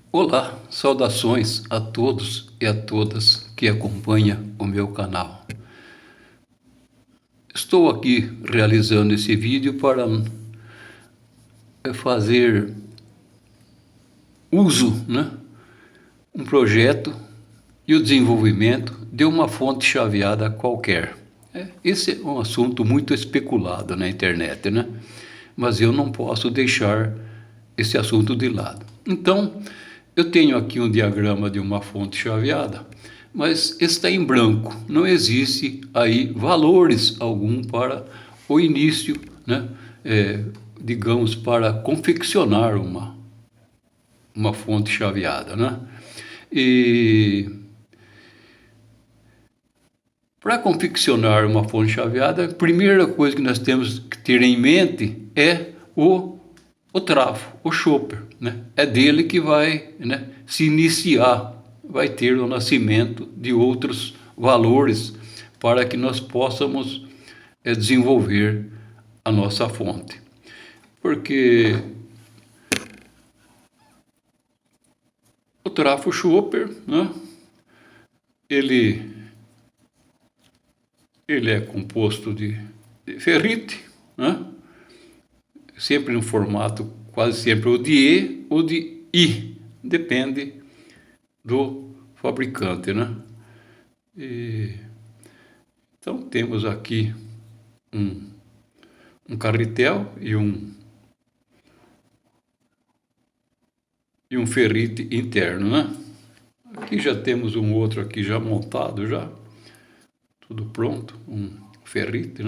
Olá, saudações a todos e a todas que acompanham o meu canal. Estou aqui realizando esse vídeo para fazer uso, um projeto e o desenvolvimento de uma fonte chaveada qualquer. Esse é um assunto muito especulado na internet, mas eu não posso deixar esse assunto de lado. Então, eu tenho aqui um diagrama de uma fonte chaveada, mas está em branco, não existe aí valores algum para o início, digamos, para confeccionar uma fonte chaveada, E para confeccionar uma fonte chaveada, a primeira coisa que nós temos que ter em mente é o trafo, o chopper, É dele que vai, se iniciar, vai ter o nascimento de outros valores para que nós possamos desenvolver a nossa fonte. Porque o trafo chopper, ele é composto de ferrite, sempre no formato quase sempre ou de E ou de I, depende do fabricante, Então temos aqui um carretel e um ferrite interno, Aqui já temos um outro aqui já montado já, tudo pronto, um ferrite,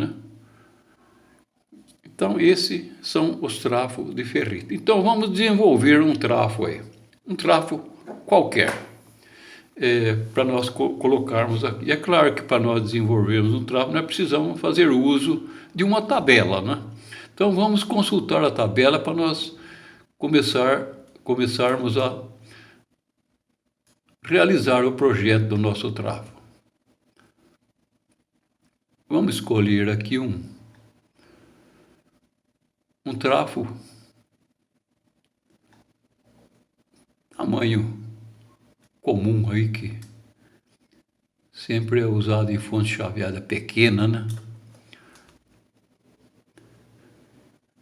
Então, esses são os trafos de ferrite. Então, vamos desenvolver um trafo aí. Um trafo qualquer. Para nós colocarmos aqui. É claro que para nós desenvolvermos um trafo, nós precisamos fazer uso de uma tabela, Então, vamos consultar a tabela para nós começarmos a realizar o projeto do nosso trafo. Vamos escolher aqui um trafo tamanho comum aí, que sempre é usado em fonte chaveada pequena,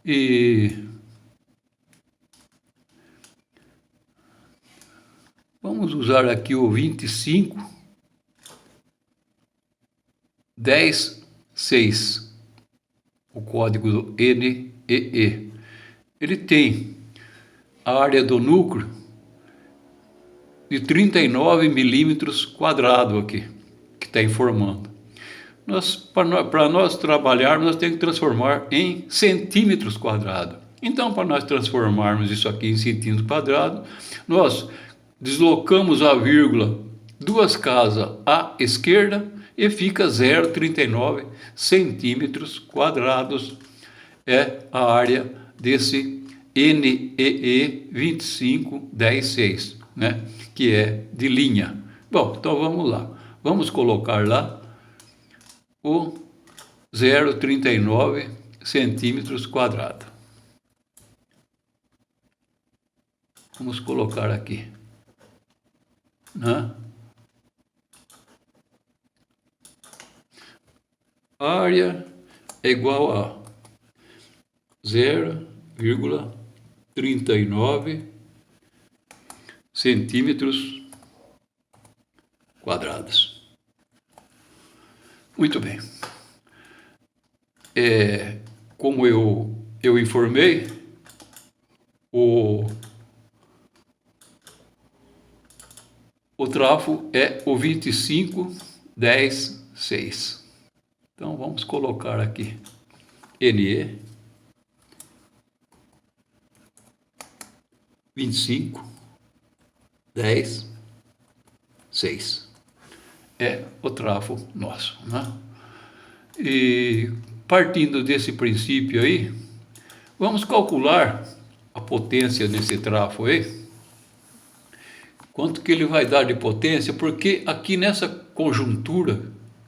E vamos usar aqui o 25.10.6, o código do NEE. Ele tem a área do núcleo de 39 milímetros quadrados aqui, que está informando. Para nós trabalharmos, nós temos que transformar em centímetros quadrados. Então, para nós transformarmos isso aqui em centímetros quadrados, nós deslocamos a vírgula 2 casas à esquerda e fica 0,39 centímetros quadrados. É a área desse NEE 25.10.6, que é de linha. Bom, então vamos lá. Vamos colocar lá o 0,39 centímetros quadrados. Vamos colocar aqui. A área é igual a 0,39 centímetros quadrados. Muito bem. Como eu informei, o trafo é o 25.10.6. Então, vamos colocar aqui NE 25.10.6. É o trafo nosso, E partindo desse princípio aí, vamos calcular a potência desse trafo aí. Quanto que ele vai dar de potência, porque aqui nessa conjuntura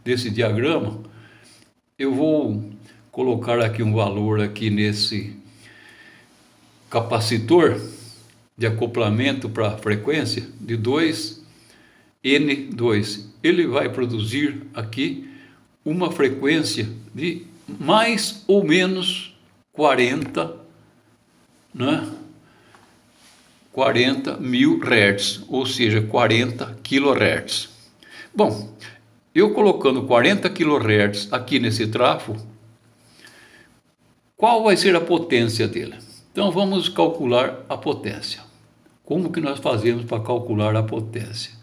desse diagrama, eu vou colocar aqui um valor aqui nesse capacitor de acoplamento para a frequência de 2N2. Ele vai produzir aqui uma frequência de mais ou menos 40, né? 40 mil Hz, ou seja, 40 kHz. Bom, eu colocando 40 kHz aqui nesse trafo, qual vai ser a potência dele? Então vamos calcular a potência. Como que nós fazemos para calcular a potência?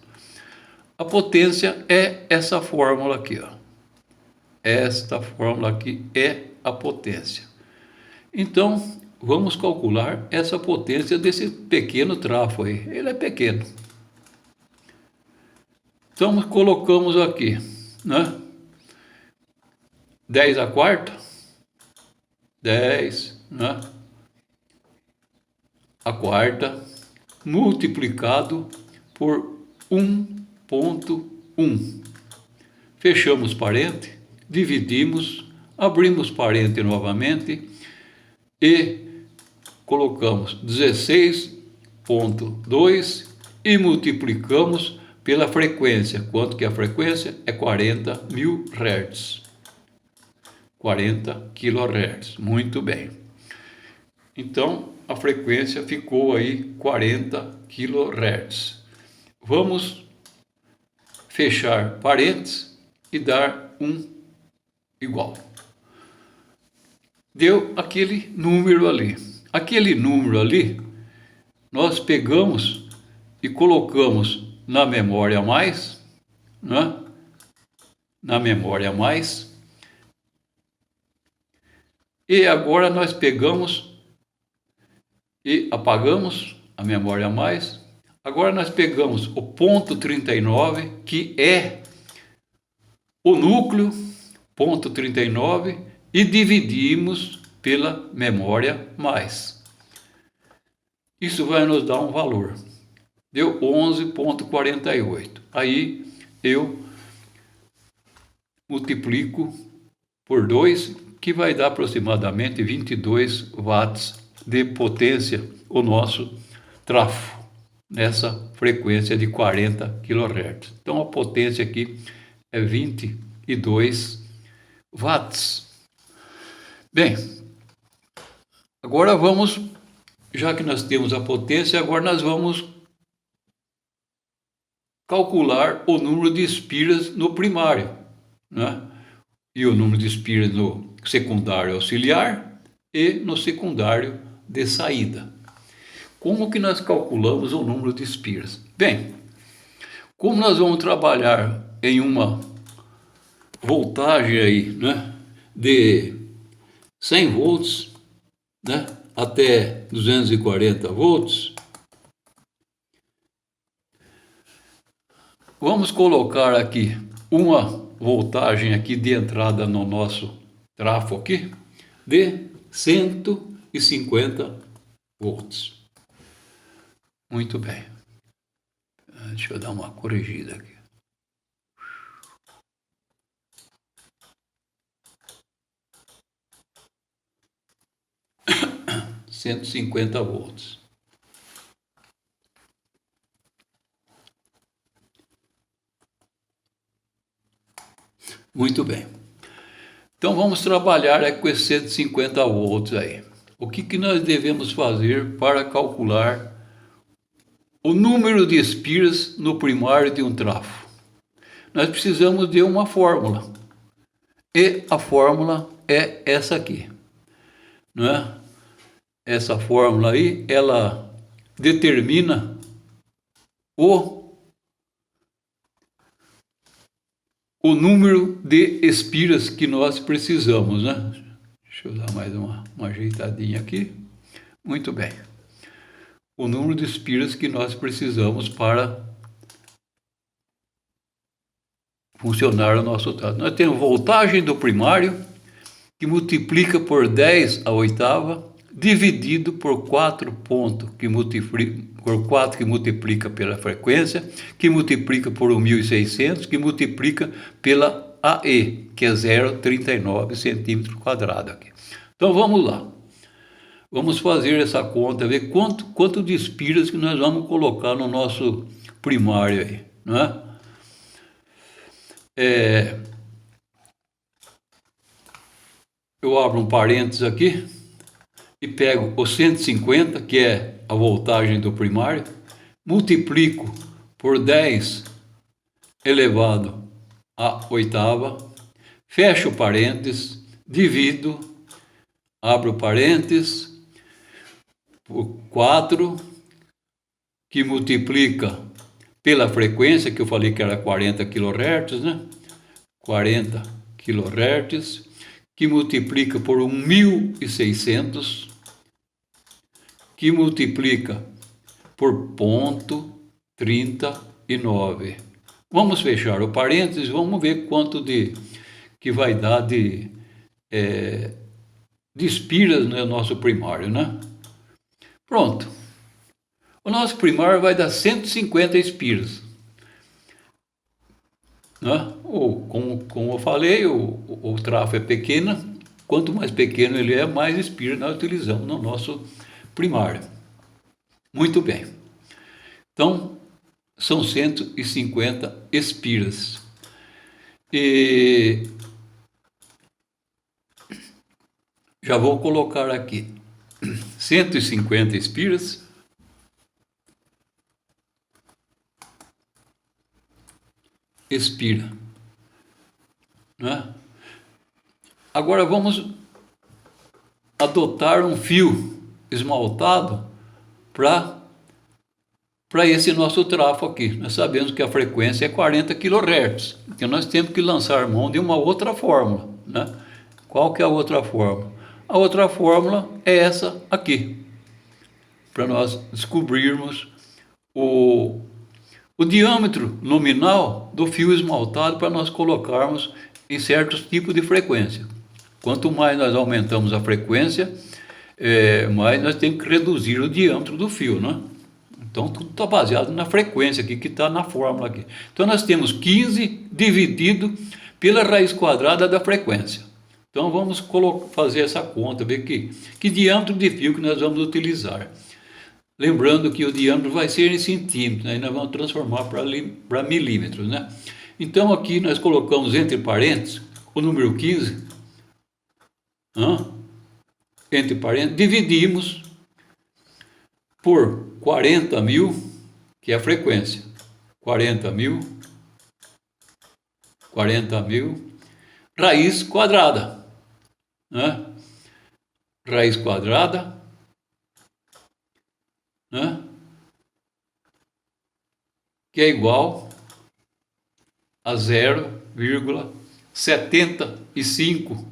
A potência é essa fórmula aqui, ó. Esta fórmula aqui é a potência. Então, vamos calcular essa potência desse pequeno trafo aí. Ele é pequeno. Então, colocamos aqui, né? 10 à quarta, 10, né? A quarta, multiplicado por 1,1. Fechamos parente, dividimos, abrimos parente novamente e colocamos 16,2 e multiplicamos pela frequência. Quanto que é a frequência? É 40 mil Hz. 40 kHz. Muito bem. Então, a frequência ficou aí 40 kHz. Vamos fechar parênteses e dar um igual. Deu aquele número ali. Aquele número ali, nós pegamos e colocamos na memória mais, né? Na memória mais. E agora nós pegamos e apagamos a memória mais. Agora nós pegamos o ponto 39, que é o núcleo, ponto 39, e dividimos pela memória mais. Isso vai nos dar um valor. Deu 11,48. Aí eu multiplico por 2, que vai dar aproximadamente 22 watts de potência o nosso trafo, nessa frequência de 40 kHz. Então a potência aqui é 22 watts. Bem, agora vamos, já que nós temos a potência, agora nós vamos calcular o número de espiras no primário, né? E o número de espiras no secundário auxiliar e no secundário de saída. Como que nós calculamos o número de espiras? Bem, como nós vamos trabalhar em uma voltagem aí, né, de 100 volts, né, até 240 volts, vamos colocar aqui uma voltagem aqui de entrada no nosso trafo aqui de 150 volts. Muito bem. Deixa eu dar uma corrigida aqui. ...150 volts. Muito bem. Então vamos trabalhar com esses 150 volts aí. O que nós devemos fazer para calcular o número de espiras no primário de um trafo? Nós precisamos de uma fórmula. E a fórmula é essa aqui, não é? Essa fórmula aí, ela determina o número de espiras que nós precisamos, né? Deixa eu dar mais uma ajeitadinha aqui. Muito bem. O número de espiras que nós precisamos para funcionar o nosso trato. Nós temos voltagem do primário, que multiplica por 10 a oitava, dividido por 4 pontos, que multiplica pela frequência, que multiplica por 1.600, que multiplica pela AE, que é 0,39 centímetro quadrado aqui. Então vamos lá. Vamos fazer essa conta, ver quanto de espiras que nós vamos colocar no nosso primário aí, não é? Eu abro um parênteses aqui e pego o 150, que é a voltagem do primário, multiplico por 10 elevado à oitava, fecho parênteses, divido, abro parênteses, por 4, que multiplica pela frequência, que eu falei que era 40 kHz, né? 40 kHz, que multiplica por 1.600, que multiplica por 0,39. Vamos fechar o parênteses, vamos ver quanto que vai dar de espiras no nosso primário, né? Pronto. O nosso primário vai dar 150 espiras. Né? Como eu falei, o trafo é pequeno. Quanto mais pequeno ele é, mais espiras nós utilizamos no nosso primário. Muito bem. Então, são 150 espiras. E já vou colocar aqui 150 espiras. Expira. Né? Agora vamos adotar um fio esmaltado para esse nosso trafo aqui. Nós sabemos que a frequência é 40 kHz, então nós temos que lançar mão de uma outra fórmula. Né? Qual que é a outra fórmula? A outra fórmula é essa aqui, para nós descobrirmos o diâmetro nominal do fio esmaltado para nós colocarmos em certos tipos de frequência. Quanto mais nós aumentamos a frequência, mais nós temos que reduzir o diâmetro do fio, né? Então, tudo está baseado na frequência aqui, que está na fórmula aqui. Então, nós temos 15 dividido pela raiz quadrada da frequência. Então, vamos fazer essa conta, ver que diâmetro de fio que nós vamos utilizar. Lembrando que o diâmetro vai ser em centímetros, aí nós vamos transformar para milímetros, né? Então, aqui nós colocamos entre parênteses o número 15, entre parênteses, dividimos por 40.000, que é a frequência. 40.000, raiz quadrada, né? Raiz quadrada, né? Que é igual a 0,75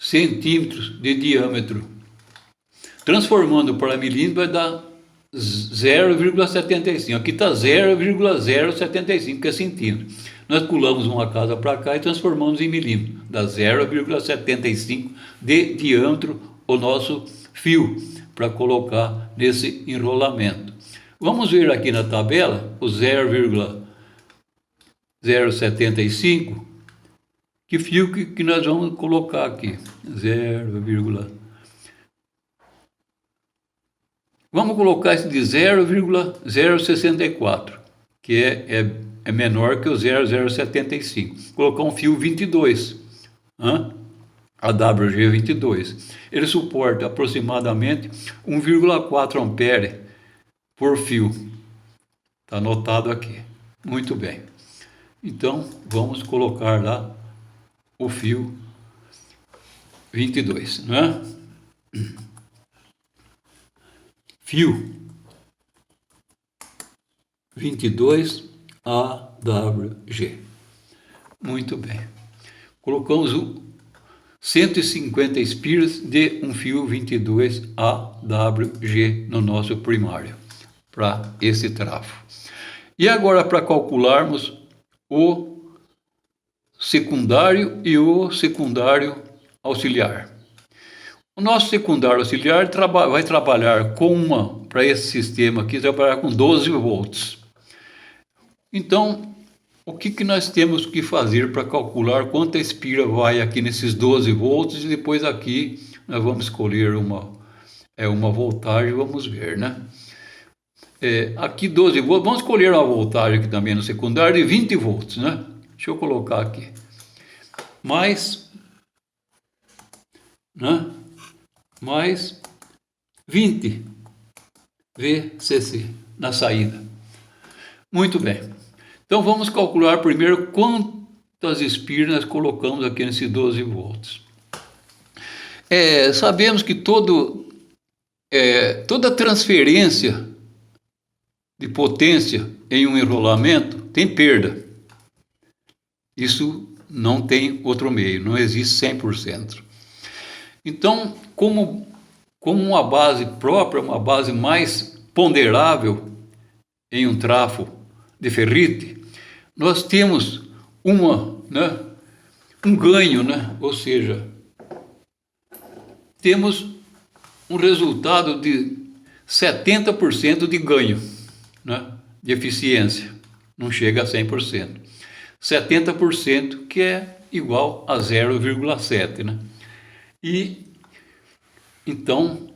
centímetros de diâmetro. Transformando para milímetro vai dar 0,75. Aqui está 0,075, que é centímetro. Nós pulamos uma casa para cá e transformamos em milímetro. Dá 0,75 de diâmetro o nosso fio para colocar nesse enrolamento. Vamos ver aqui na tabela o 0,075, que fio que nós vamos colocar aqui. Vamos colocar esse de 0,064, que é menor que o 0,075. Colocar um fio 22, a WG22. Ele suporta aproximadamente 1,4 ampere por fio. Está anotado aqui. Muito bem. Então, vamos colocar lá o fio 22, não é? Fio 22 AWG. Muito bem. Colocamos 150 espiras de um fio 22 AWG no nosso primário, para esse trafo. E agora, para calcularmos o secundário e o secundário auxiliar. O nosso secundário auxiliar vai trabalhar para esse sistema aqui, trabalhar com 12 volts. Então, o que nós temos que fazer para calcular quanta espira vai aqui nesses 12 volts e depois aqui nós vamos escolher uma voltagem, vamos ver, né? Aqui 12 volts, vamos escolher uma voltagem aqui também no secundário de 20 volts, né? Deixa eu colocar aqui. Mais 20 VCC na saída. Muito bem. Então vamos calcular primeiro quantas espíritas colocamos aqui nesse 12 volts. Sabemos que toda transferência de potência em um enrolamento tem perda. Isso não tem outro meio, não existe 100%. Então, como uma base própria, uma base mais ponderável em um trafo de ferrite, nós temos um ganho, né? Ou seja, temos um resultado de 70% de ganho, né? De eficiência, não chega a 100%. 70% que é igual a 0,7, né? E então,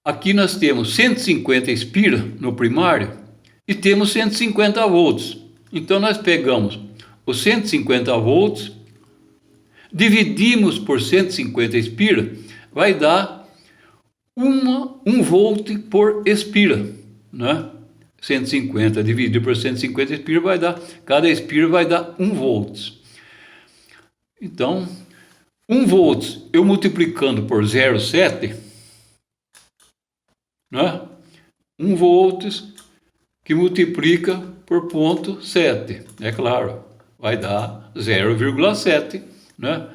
aqui nós temos 150 espira no primário e temos 150 volts. Então nós pegamos os 150 volts, dividimos por 150 espira, vai dar 1 volt por espira, né? 150 dividido por 150 espira vai dar, cada espira vai dar 1 volts. Então, 1 volts eu multiplicando por 0,7, né? 1 volts que multiplica por 0,7, é claro, vai dar 0,7, né?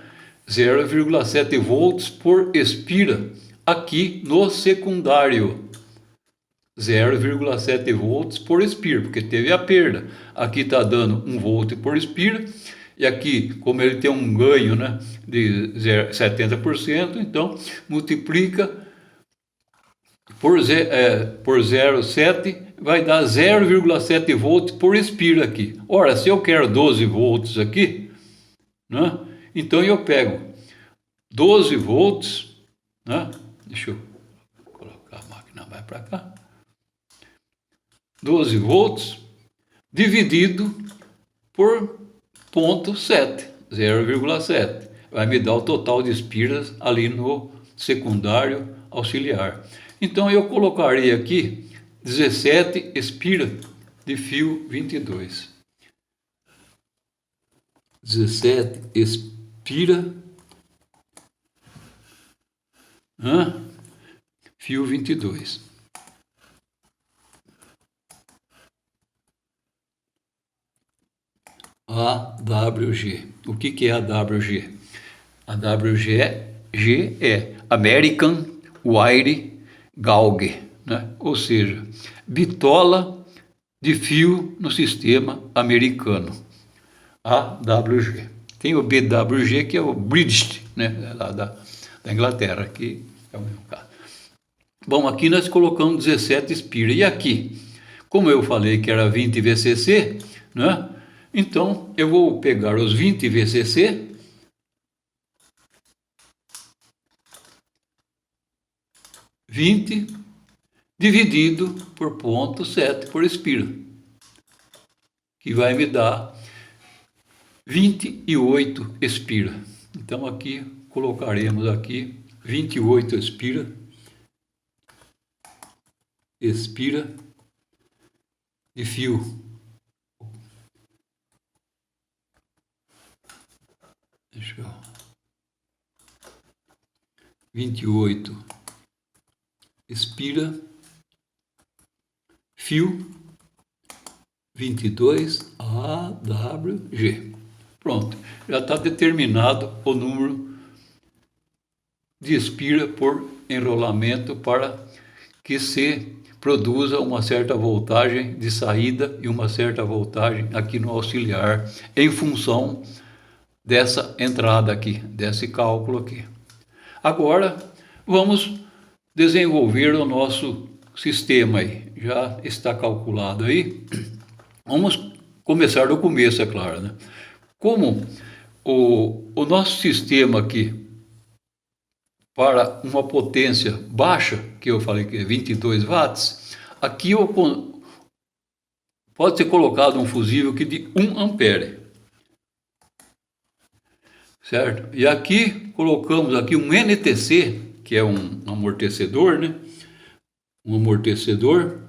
0,7 volts por espira aqui no secundário. 0,7 volts por espira, porque teve a perda. Aqui está dando 1 volt por espira, e aqui, como ele tem um ganho, né, de 70%, então multiplica por 0,7, vai dar 0,7 volts por espira aqui. Ora, se eu quero 12 volts aqui, né, então eu pego 12 volts, né, deixa eu colocar a máquina mais para cá, 12 volts dividido por 0,7, vai me dar o total de espiras ali no secundário auxiliar. Então eu colocarei aqui 17 espiras de fio 22. 17 espira fio 22. AWG. O que é AWG? AWG é American Wire Gauge, né? Ou seja, bitola de fio no sistema americano. AWG. Tem o BWG, que é o British, né? Lá da Inglaterra, que é o mesmo caso. Bom, aqui nós colocamos 17 espira. E aqui, como eu falei que era 20 VCC, né? Então, eu vou pegar os 20 VCC, dividido por 0,7 por espira, que vai me dar 28 espira. Então, aqui, colocaremos aqui 28 espira de fio. Deixa eu... 28 espira fio 22 AWG. Pronto, já está determinado o número de espira por enrolamento para que se produza uma certa voltagem de saída e uma certa voltagem aqui no auxiliar em função dessa entrada aqui, desse cálculo aqui. Agora, vamos desenvolver o nosso sistema aí. Já está calculado aí. Vamos começar do começo, é claro, né? Como o nosso sistema aqui para uma potência baixa, que eu falei que é 22 watts, aqui pode ser colocado um fusível aqui de 1 ampere. Certo? E aqui colocamos aqui um NTC, que é um amortecedor, né? Um amortecedor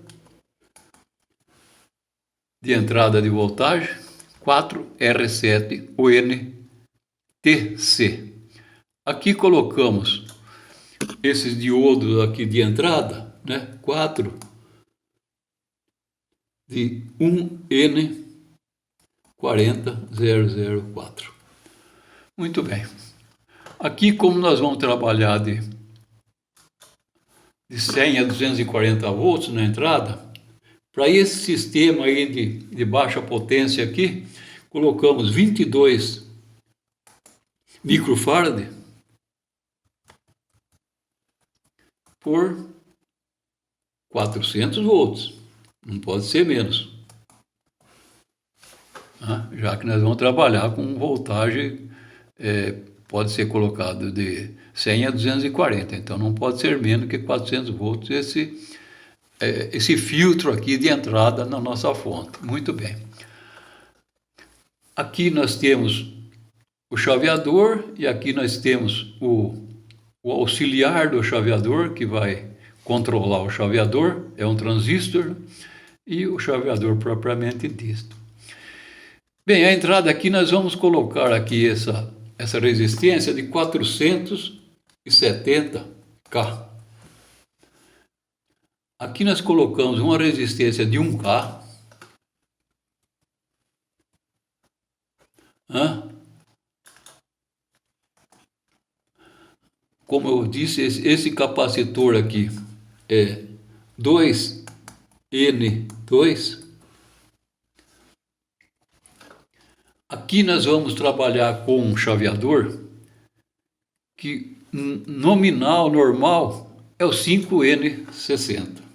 de entrada de voltagem, 4R7 ONTC. Aqui colocamos esses diodos aqui de entrada, né? 4 de 1N40004. Muito bem. Aqui, como nós vamos trabalhar de 100 a 240 volts na entrada, para esse sistema aí de baixa potência aqui, colocamos 22 microfarad por 400 volts. Não pode ser menos. Já que nós vamos trabalhar com voltagem, pode ser colocado de 100 a 240, então não pode ser menos que 400 volts esse filtro aqui de entrada na nossa fonte. Muito bem. Aqui nós temos o chaveador e aqui nós temos o auxiliar do chaveador, que vai controlar o chaveador, é um transistor, e o chaveador propriamente dito. Bem, a entrada aqui nós vamos colocar aqui essa resistência de 470K. Aqui nós colocamos uma resistência de 1K. Como eu disse, esse capacitor aqui é 2N2. Aqui nós vamos trabalhar com um chaveador que nominal, normal, é o 5N60.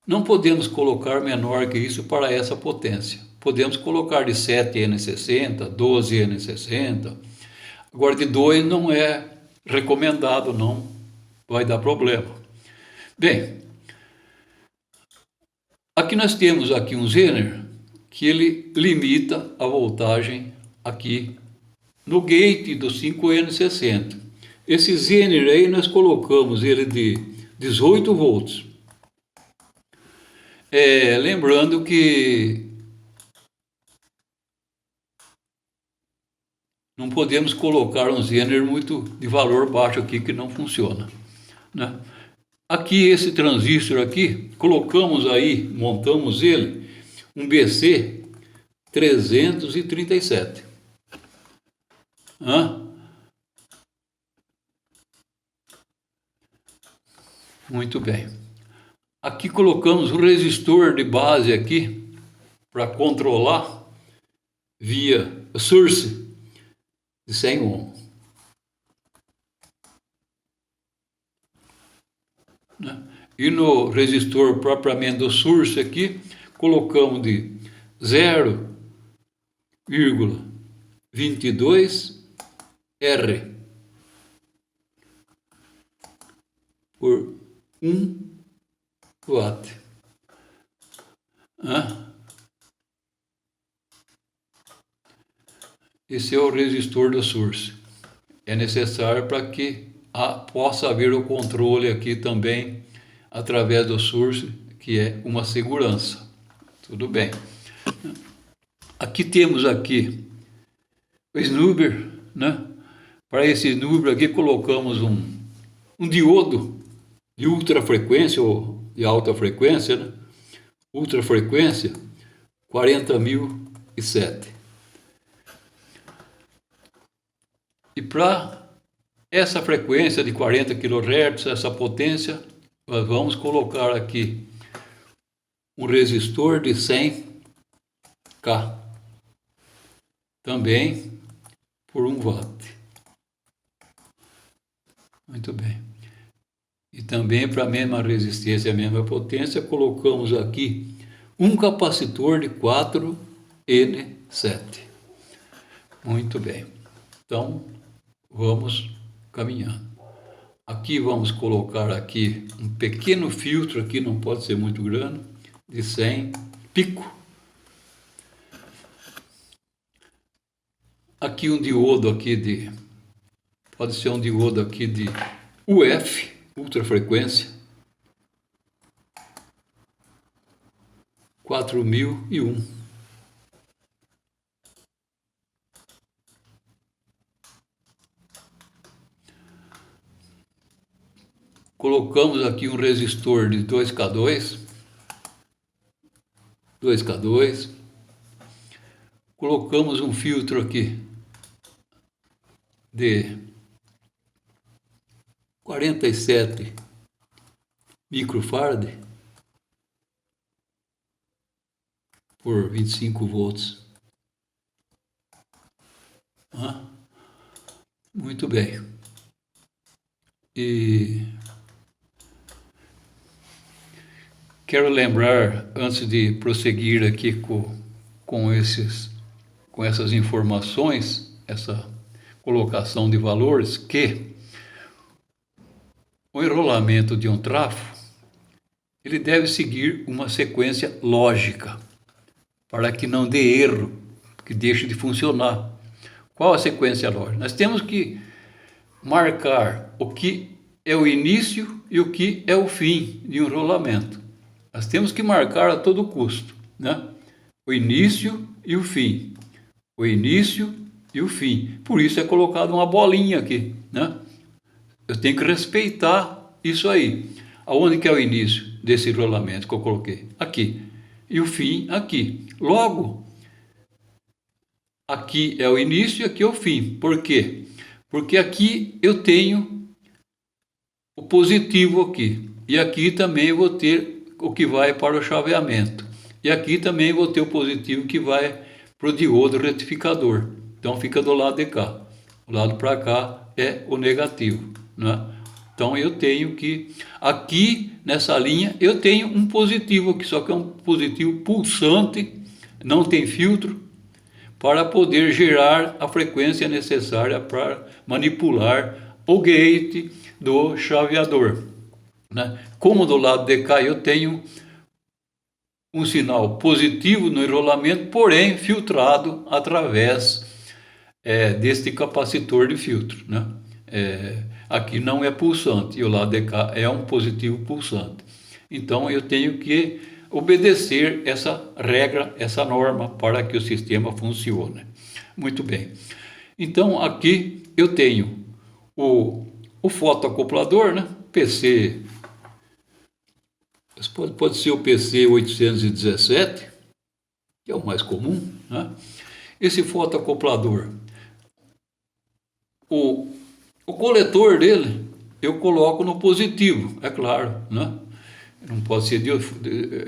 Não podemos colocar menor que isso para essa potência. Podemos colocar de 7N60, 12N60. Agora de 2 não é recomendado, não vai dar problema. Bem, aqui nós temos aqui um Zener que ele limita a voltagem aqui no gate do 5N60. Esse Zener aí nós colocamos ele de 18 volts. Lembrando que não podemos colocar um Zener muito de valor baixo aqui que não funciona, né? Aqui esse transistor aqui, colocamos aí, montamos ele, um BC 337. Muito bem. Aqui colocamos o resistor de base aqui para controlar via source de 100 ohm. E no resistor propriamente do source aqui, colocamos de 0,22 R por 1 watt. Esse é o resistor do source. É necessário para que possa haver o controle aqui também através do source, que é uma segurança. Tudo bem. Aqui temos aqui o snubber, né? Para esse snubber aqui colocamos um diodo de ultrafrequência ou de alta frequência, né? Ultrafrequência 40.007. E para essa frequência de 40 kHz, essa potência, nós vamos colocar aqui um resistor de 100K, também por 1 watt. Muito bem. E também para a mesma resistência, a mesma potência, colocamos aqui um capacitor de 4N7. Muito bem. Então, vamos caminhando. Aqui vamos colocar aqui um pequeno filtro, aqui não pode ser muito grande, de 100 pico. Aqui um diodo aqui pode ser um diodo aqui de UF, ultrafrequência, 4001. Colocamos aqui um resistor de 2K2, colocamos um filtro aqui de 47 microfarad por 25 volts. Muito bem. E quero lembrar, antes de prosseguir aqui com essas informações, essa colocação de valores, que o enrolamento de um trafo, ele deve seguir uma sequência lógica, para que não dê erro, que deixe de funcionar. Qual a sequência lógica? Nós temos que marcar o que é o início e o que é o fim de um enrolamento. Nós temos que marcar a todo custo, né? O início e o fim. O início e o fim. Por isso é colocado uma bolinha aqui, né? Eu tenho que respeitar isso aí. Aonde que é o início desse enrolamento que eu coloquei? Aqui. E o fim aqui. Logo, aqui é o início e aqui é o fim. Por quê? Porque aqui eu tenho o positivo aqui. E aqui também eu vou ter o que vai para o chaveamento. E aqui também vou ter o positivo que vai para o diodo retificador. Então fica do lado de cá. O lado para cá é o negativo, né? Então eu tenho que, aqui nessa linha, eu tenho um positivo aqui, só que é um positivo pulsante, não tem filtro, para poder gerar a frequência necessária para manipular o gate do chaveador, né? Como do lado de cá eu tenho um sinal positivo no enrolamento, porém filtrado através deste capacitor de filtro, né? Aqui não é pulsante e o lado de cá é um positivo pulsante. Então eu tenho que obedecer essa regra, essa norma, para que o sistema funcione. Muito bem. Então aqui eu tenho o fotoacoplador, né? PC, pode ser o PC 817, que é o mais comum, né? Esse fotoacoplador, o coletor dele eu coloco no positivo, é claro, né? Não pode ser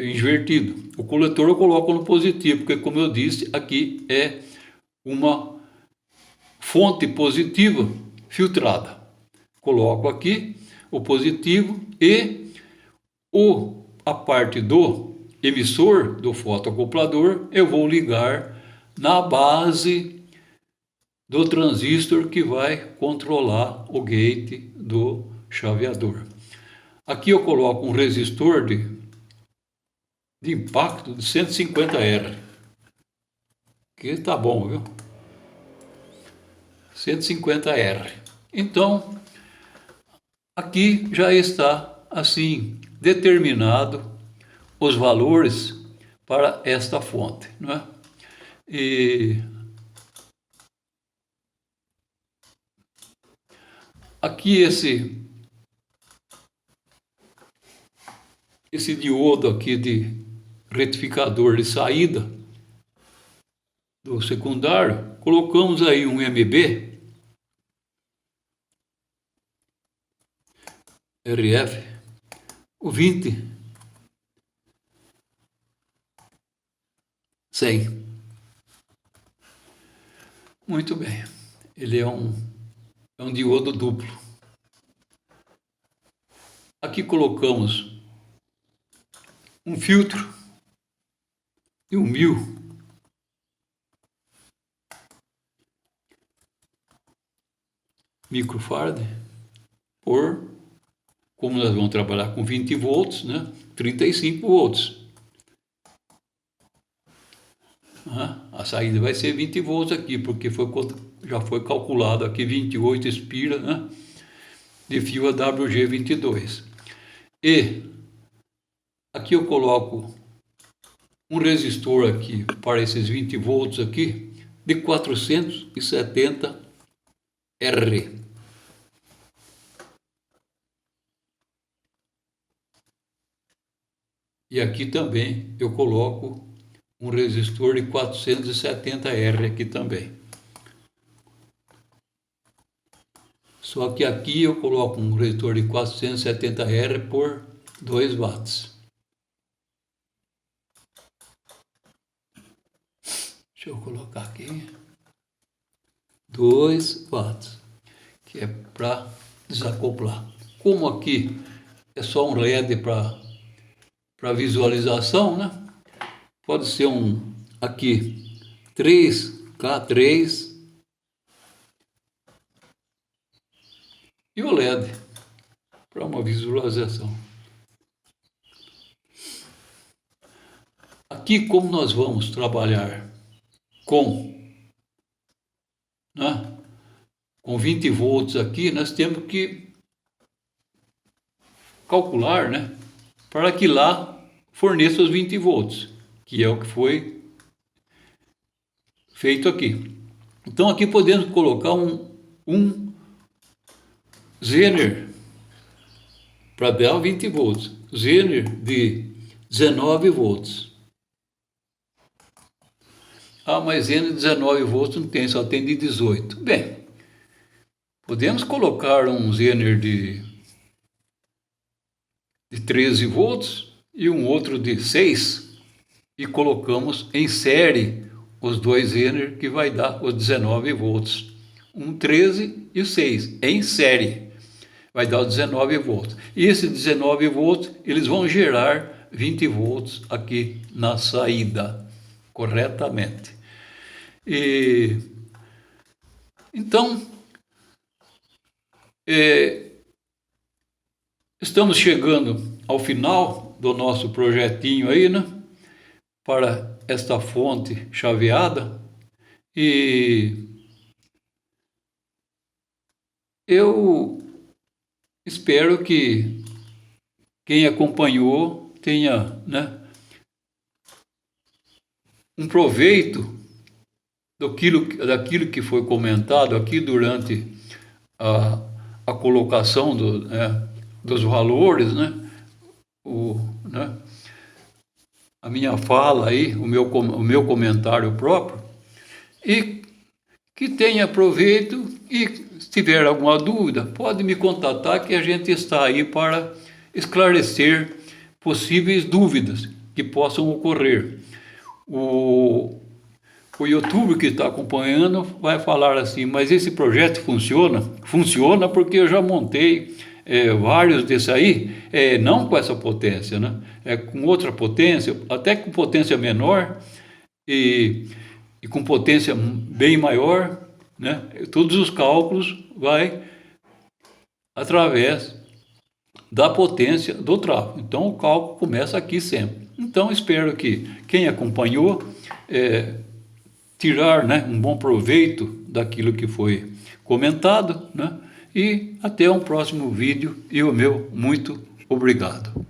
invertido. O coletor eu coloco no positivo, porque, como eu disse, aqui é uma fonte positiva filtrada. Coloco aqui o positivo e a parte do emissor do fotoacoplador eu vou ligar na base do transistor que vai controlar o gate do chaveador. Aqui eu coloco um resistor de impacto de 150R, que tá bom, viu? 150R. Então, aqui já está assim determinado os valores para esta fonte, não é? E aqui esse diodo aqui de retificador de saída do secundário, colocamos aí um MB RF, o 20-100. Muito bem. Ele é um diodo duplo. Aqui colocamos um filtro de 1000. microfarad por, como nós vamos trabalhar com 20 volts, né, 35 volts. A saída vai ser 20 volts aqui, porque já foi calculado aqui 28 espira, né, de fio AWG22. E aqui eu coloco um resistor aqui para esses 20 volts aqui de 470 R. E aqui também eu coloco um resistor de 470 R aqui também. Só que aqui eu coloco um resistor de 470 R por 2 watts. Deixa eu colocar aqui. 2 watts, que é para desacoplar. Como aqui é só um LED para visualização, né? Pode ser aqui 3K3 e o LED para uma visualização. Aqui, como nós vamos trabalhar com 20 volts aqui, nós temos que calcular, né, para que lá forneça os 20 volts, que é o que foi feito aqui. Então aqui podemos colocar um Zener para dar 20 volts, Zener de 19 volts. Mas Zener de 19 volts não tem, só tem de 18. Bem, podemos colocar um Zener de 13 volts e um outro de 6 e colocamos em série os dois Zener, que vai dar os 19 volts. Um 13 e o 6 em série vai dar os 19 volts. E esses 19 volts, eles vão gerar 20 volts aqui na saída, corretamente. Então, estamos chegando ao final do nosso projetinho aí, né, para esta fonte chaveada, e eu espero que quem acompanhou tenha, né, um proveito daquilo que foi comentado aqui durante a colocação dos valores, né, a minha fala aí, o meu comentário próprio, e que tenha proveito, e se tiver alguma dúvida, pode me contatar, que a gente está aí para esclarecer possíveis dúvidas que possam ocorrer. O YouTube que está acompanhando vai falar assim, mas esse projeto funciona? Funciona porque eu já montei vários desses aí, não com essa potência, né? Com outra potência, até com potência menor e com potência bem maior, né? Todos os cálculos vai através da potência do tráfego. Então o cálculo começa aqui sempre. Então espero que quem acompanhou tirar, né, um bom proveito daquilo que foi comentado, né? E até um próximo vídeo, e o meu muito obrigado.